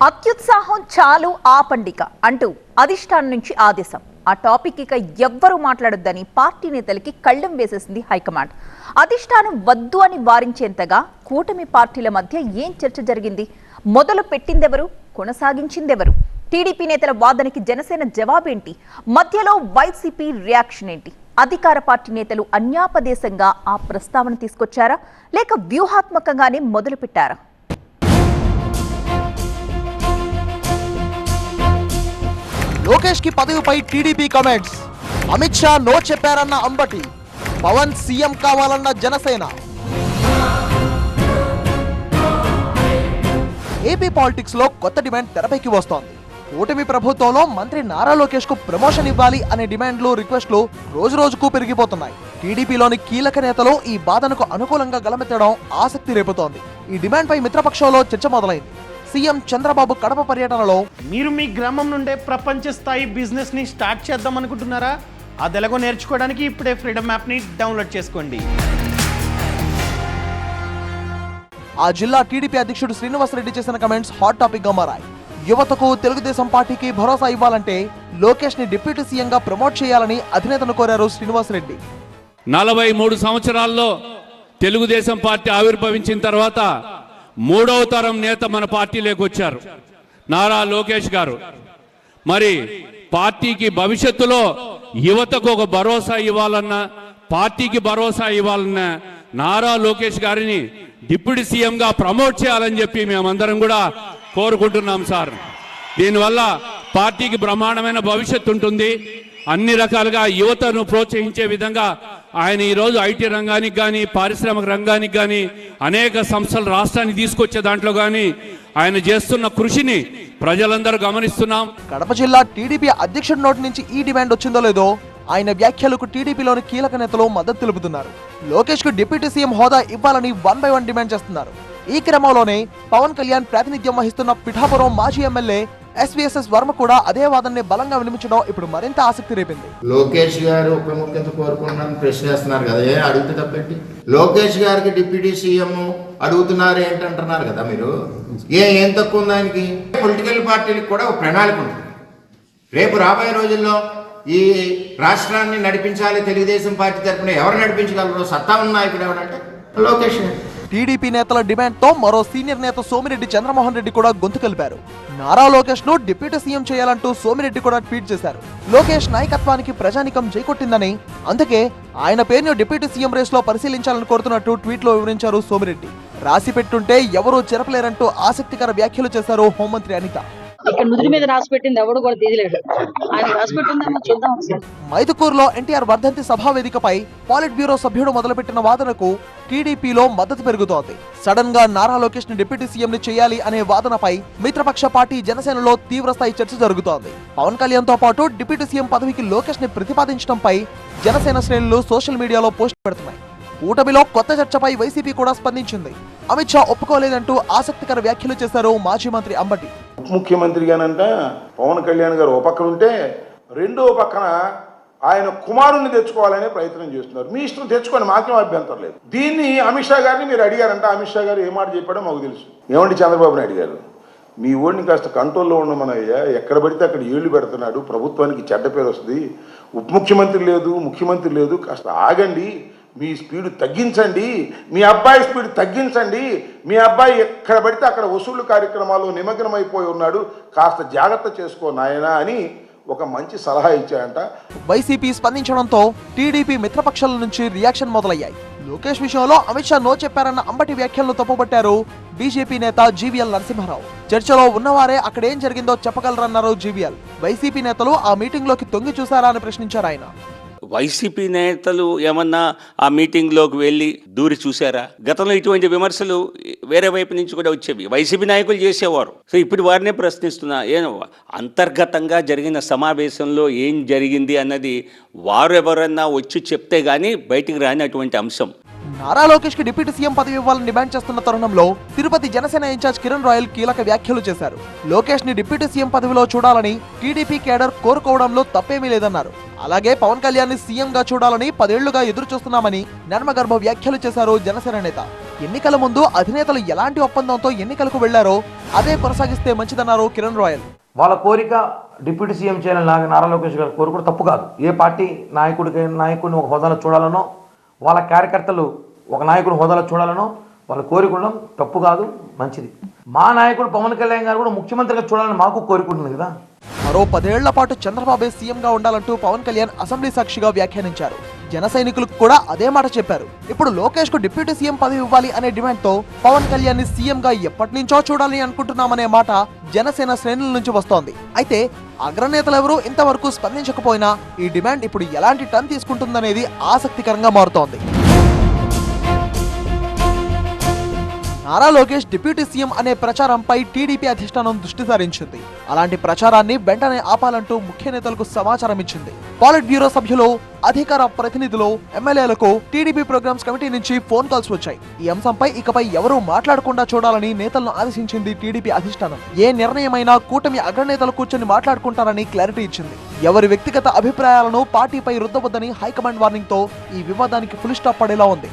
అత్యుత్సాహం చాలు ఆపండిక అంటూ అధిష్టానం నుంచి ఆదేశం. ఆ టాపిక్ ఇక ఎవ్వరూ మాట్లాడొద్దని పార్టీ నేతలకి కళ్ళెం వేసేసింది హైకమాండ్. అధిష్టానం వద్దు అని వారించేంతగా కూటమి పార్టీల మధ్య ఏం చర్చ జరిగింది? మొదలు పెట్టిందెవరు, కొనసాగించిందెవరు? టీడీపీ నేతల వాదనకి జనసేన జవాబేంటి? మధ్యలో వైసీపీ రియాక్షన్ ఏంటి? అధికార పార్టీ నేతలు అన్యాపదేశంగా ఆ ప్రస్తావన తీసుకొచ్చారా, లేక వ్యూహాత్మకంగానే మొదలు పెట్టారా? లోకేష్ కి పదవిపై TDP comments. Amit Shah no చెప్పారన్న అంబటి. పవన్ సీఎం కావాలన్న జనసేన. ఏపీ పాలిటిక్స్ లో కొత్త డిమాండ్ తెరపైకి వస్తోంది. కూటమి ప్రభుత్వంలో మంత్రి నారా లోకేష్ కు ప్రమోషన్ ఇవ్వాలి అనే డిమాండ్లు, రిక్వెస్ట్లు రోజు రోజుకు పెరిగిపోతున్నాయి. టీడీపీలోని కీలక నేతలు ఈ బాధనకు అనుకూలంగా గలమెత్తడం ఆసక్తి రేపుతోంది. ఈ డిమాండ్ పై మిత్రపక్షంలో చర్చ మొదలైంది. సీఎం చంద్రబాబు కడప పర్యటనలో మీరు మీ గ్రామం నుండే ప్రపంచ స్థాయి బిజినెస్ ని స్టార్ట్ చేద్దాం అనుకుంటున్నారా? అది ఎలాగో నేర్చుకోవడానికి ఇప్పుడే ఫ్రీడమ్ యాప్ ని డౌన్లోడ్ చేసుకోండి. ఆ జిల్లా టీడీపీ అధ్యక్షుడు శ్రీనివాసరెడ్డి చేసిన కమెంట్స్ హాట్ టాపిక్ గా మారాయి. యువతకు తెలుగుదేశం పార్టీకి భరోసా ఇవ్వాలంటే లోకేష్ ని డిప్యూటీ సీఎం గా ప్రమోట్ చేయాలని అధినేతను కోరారు శ్రీనివాసరెడ్డి. 43 సంవత్సరాల్లో తెలుగుదేశం పార్టీ ఆవిర్భవించిన తర్వాత మూడవ తరం నేత మన పార్టీలోకి వచ్చారు, నారా లోకేష్ గారు. మరి పార్టీకి భవిష్యత్తులో యువతకు ఒక భరోసా ఇవ్వాలన్నా, పార్టీకి భరోసా ఇవ్వాలన్నా నారా లోకేష్ గారిని డిప్యూటీ సీఎంగా ప్రమోట్ చేయాలని చెప్పి మేమందరం కూడా కోరుకుంటున్నాం సార్. దీనివల్ల పార్టీకి బ్రహ్మాండమైన భవిష్యత్తు ఉంటుంది. అన్ని రకాలుగా యువతను ప్రోత్సహించే విధంగా ఆయన ఈరోజు ఐటీ రంగానికి కానీ, పారిశ్రామిక రంగానికి కానీ, అనేక సంస్థలు రాష్ట్రానికి తీసుకొచ్చే దాంట్లో కానీ ఆయన చేస్తున్న కృషిని ప్రజలందరూ గమనిస్తున్నాం. కడప జిల్లా టీడీపీ అధ్యక్షుడి నోటి నుంచి ఈ డిమాండ్ వచ్చిందో లేదో ఆయన వ్యాఖ్యలకు టీడీపీలోని కీలక నేతలు మద్దతు తెలుపుతున్నారు. లోకేష్ కు డిప్యూటీ సీఎం హోదా ఇవ్వాలని 1 by 1 డిమాండ్ చేస్తున్నారు. ఈ క్రమంలోనే పవన్ కళ్యాణ్ ప్రాతినిధ్యం వహిస్తున్న పిఠాపురం మాజీ ఎమ్మెల్యే ఎస్వీఎస్ఎస్ వర్మ కూడా అదే వాదనని బలంగా వినిపించడం ఇప్పుడు మరింత ఆసక్తి రేపింది. లోకేష్ గారు ఉప ముఖ్యమంత్రి కోరుకుంటున్నాను ప్రశ్న చేస్తున్నారు కదా, అడిగితే తప్పేంటి? లోకేష్ గారికి డిప్యూటీ సీఎం అడుగుతున్నారు ఏంటంటున్నారు కదా మీరు. ఏం తక్కువ ఉంది ఆయనకి? పొలిటికల్ పార్టీలకు కూడా ఒక ప్రణాళిక ఉంటుంది. రేపు రాబోయే రోజుల్లో ఈ రాష్ట్రాన్ని నడిపించాలి తెలుగుదేశం పార్టీ తరఫున ఎవరు నడిపించగలరు? సత్తా ఉన్న నాయకుడు ఎవరంటే లోకేష్. టీడీపీ నేతల డిమాండ్ తో మరో సీనియర్ నేత సోమిరెడ్డి చంద్రమోహన్ రెడ్డి కూడా గొంతు కలిపారు. నారా లోకేష్ ను డిప్యూటీ సీఎం చేయాలంటూ సోమిరెడ్డి కూడా ట్వీట్ చేశారు. లోకేష్ నాయకత్వానికి ప్రజానికం జైకొట్టిందని, అందుకే ఆయన పేరును డిప్యూటీ సీఎం రేస్ లో పరిశీలించాలని కోరుతున్నట్టు ట్వీట్ లో వివరించారు సోమిరెడ్డి. రాసి పెట్టుంటే ఎవరూ చెరపలేరంటూ ఆసక్తికర వ్యాఖ్యలు చేశారు హోంమంత్రి అనిత. ఇక్కడ నుదుటి మీద రాసి పెట్టింది ఎవడు కూడా తీయలేడు. ఆయన రాసి పెట్టిందేమో చూద్దాం. మైదుకూరులో ఎన్టీఆర్ వర్ధంతి సభా వేదికపై పాలిట్ బ్యూరో సభ్యుడు మొదలుపెట్టిన వాదనకు టీడీపీలో మద్దతు పెరుగుతోంది. సడన్ గా నారా లోకేష్ ని డిప్యూటీ సీఎం ని చేయాలి అనే వాదనపై మిత్రపక్ష పార్టీ జనసేనలో తీవ్రస్థాయి చర్చ జరుగుతోంది. పవన్ కళ్యాణ్ తో పాటు డిప్యూటీ సీఎం పదవికి లోకేష్ ని ప్రతిపాదించడంపై జనసేన శ్రేణులు సోషల్ మీడియాలో పోస్ట్ పెడుతున్నాయి. కూటమిలో కొత్త చర్చపై వైసీపీ కూడా స్పందించింది. అమిత్ షా ఒప్పుకోలేదంటూ ఆసక్తికర వ్యాఖ్యలు చేశారు మాజీ మంత్రి అంబటి. ఉప ముఖ్యమంత్రిగానంట పవన్ కళ్యాణ్ గారు ఓ పక్కన ఉంటే, రెండో పక్కన ఆయన కుమారుణ్ణి తెచ్చుకోవాలనే ప్రయత్నం చేస్తున్నారు. మీ ఇష్టం తెచ్చుకోండి, మాకేం అభ్యంతరం లేదు. దీన్ని అమిత్ షా గారిని మీరు అడిగారంట. అమిత్ షా గారు ఏ మాట చెప్పాడో మాకు తెలుసు. ఏమండి చంద్రబాబు నాయుడు గారు, మీ ఓడిని కాస్త కంట్రోల్లో ఉండమనయ్యా, ఎక్కడ పడితే అక్కడ ఏళ్లు పెడుతున్నాడు, ప్రభుత్వానికి చెడ్డ పేరు వస్తుంది, ఉప ముఖ్యమంత్రి లేదు, ముఖ్యమంత్రి లేదు, కాస్త ఆగండి, మీ స్పీడ్ తగ్గించండి, మీ అబ్బాయి స్పీడ్ తగ్గించండి, మీ అబ్బాయి ఎక్కడ పడితే అక్కడ వసూళ్లు కార్యక్రమాల్లో నిమగ్నమైపోయి ఉన్నాడు, కాస్త జాగ్రత్త చేసుకో నాయనా అని ఒక మంచి సలహా ఇచ్చాయంట. వైసీపీ స్పందించడంతో టీడీపీ మిత్రపక్షాల నుంచి రియాక్షన్ మొదలయ్యాయి. లోకేష్ విషయంలో అమిత్ షా నో చెప్పారన్న అంబటి వ్యాఖ్యలను తప్పుపట్టారు బీజేపీ నేత జీవీఎల్ నరసింహారావు. చర్చలో ఉన్నవారే అక్కడేం జరిగిందో చెప్పగలరన్నారు జీవీఎల్. వైసీపీ నేతలు ఆ మీటింగ్ లోకి తొంగి చూశారా అని ప్రశ్నించారు ఆయన. వైసీపీ నేతలు ఏమన్నా ఆ మీటింగ్లోకి వెళ్ళి దూరి చూసారా? గతంలో ఇటువంటి విమర్శలు వేరే వైపు నుంచి కూడా వచ్చేవి, వైసీపీ నాయకులు చేసేవారు. సో ఇప్పుడు వారినే ప్రశ్నిస్తున్నా, అంతర్గతంగా జరిగిన సమావేశంలో ఏం జరిగింది అన్నది వారు ఎవరన్నా వచ్చి చెప్తే గానీ బయటికి రానటువంటి అంశం. నారా లోకేష్ కి డిప్యూటీ సీఎం పదవి ఇవ్వాలని డిమాండ్ చేస్తున్న తరుణంలో తిరుపతి జనసేన ఇన్ఛార్జ్ కిరణ్ రాయల్ కీలక వ్యాఖ్యలు చేశారు. లోకేష్ ని డిప్యూటీ సీఎం పదవిలో చూడాలని టీడీపీ కేడర్ కోరుకోవడంలో తప్పేమీ లేదన్నారు. అలాగే పవన్ కళ్యాణ్ ని సీఎం గా చూడాలని 10 ఏళ్లుగా ఎదురు చూస్తున్నామని నర్మగర్భ వ్యాఖ్యలు చేశారు జనసేన నేత. ఎన్నికల ముందు అధినేతలు ఎలాంటి ఒప్పందంతో ఎన్నికలకు వెళ్లారో అదే కొనసాగిస్తే మంచిదన్నారు కిరణ్ రాయల్. వాళ్ళ కోరిక డిప్యూటీ సీఎం చేయాలని నారా లోకేష్ గారి కోరిక తప్పు కాదు. ఏ పార్టీ నాయకుడిని ఒక హోదాలో చూడాలనో, వాళ్ళ కార్యకర్తలు ఒక నాయకుడిని హోదాలో చూడాలనో వాళ్ళ కోరిక ఉండడం తప్పు కాదు, మంచిది. మా నాయకుడు పవన్ కళ్యాణ్ గారు కూడా ముఖ్యమంత్రిగా చూడాలని మాకు కోరిక ఉంటుంది కదా. మరో 10 ఏళ్ల పాటు చంద్రబాబే సీఎంగా ఉండాలంటూ పవన్ కళ్యాణ్ అసెంబ్లీ సాక్షిగా వ్యాఖ్యానించారు. జన సైనికులకు కూడా అదే మాట చెప్పారు. ఇప్పుడు లోకేష్ కు డిప్యూటీ సీఎం పదవి ఇవ్వాలి అనే డిమాండ్ తో పవన్ కళ్యాణ్ ని సీఎం గా ఎప్పటి నుంచో చూడాలని అనుకుంటున్నామనే మాట జనసేన శ్రేణుల నుంచి వస్తోంది. అయితే అగ్రనేతలెవరూ ఇంతవరకు స్పందించకపోయినా ఈ డిమాండ్ ఇప్పుడు ఎలాంటి టర్న్ తీసుకుంటుందనేది ఆసక్తికరంగా మారుతోంది. నారా లోకేష్ డిప్యూటీ సీఎం అనే ప్రచారంపై టీడీపీ అధిష్టానం దృష్టి సారించింది. అలాంటి ప్రచారాన్ని వెంటనే ఆపాలంటూ ముఖ్య నేతలకు సమాచారం ఇచ్చింది. పాలిట్ బ్యూరో సభ్యులు, అధికార ప్రతినిధులు, ఎమ్మెల్యేలకు టీడీపీ ప్రోగ్రామ్స్ కమిటీ నుంచి ఫోన్ కాల్స్ వచ్చాయి. ఈ అంశంపై ఇకపై ఎవరూ మాట్లాడకుండా చూడాలని నేతలను ఆదేశించింది టీడీపీ అధిష్టానం. ఏ నిర్ణయమైనా కూటమి అగ్రనేతలు కూర్చొని మాట్లాడుకుంటారని క్లారిటీ ఇచ్చింది. ఎవరి వ్యక్తిగత అభిప్రాయాలను పార్టీపై రుద్దవద్దని హైకమాండ్ వార్నింగ్ తో ఈ వివాదానికి ఫుల్ స్టాప్ పడేలా ఉంది.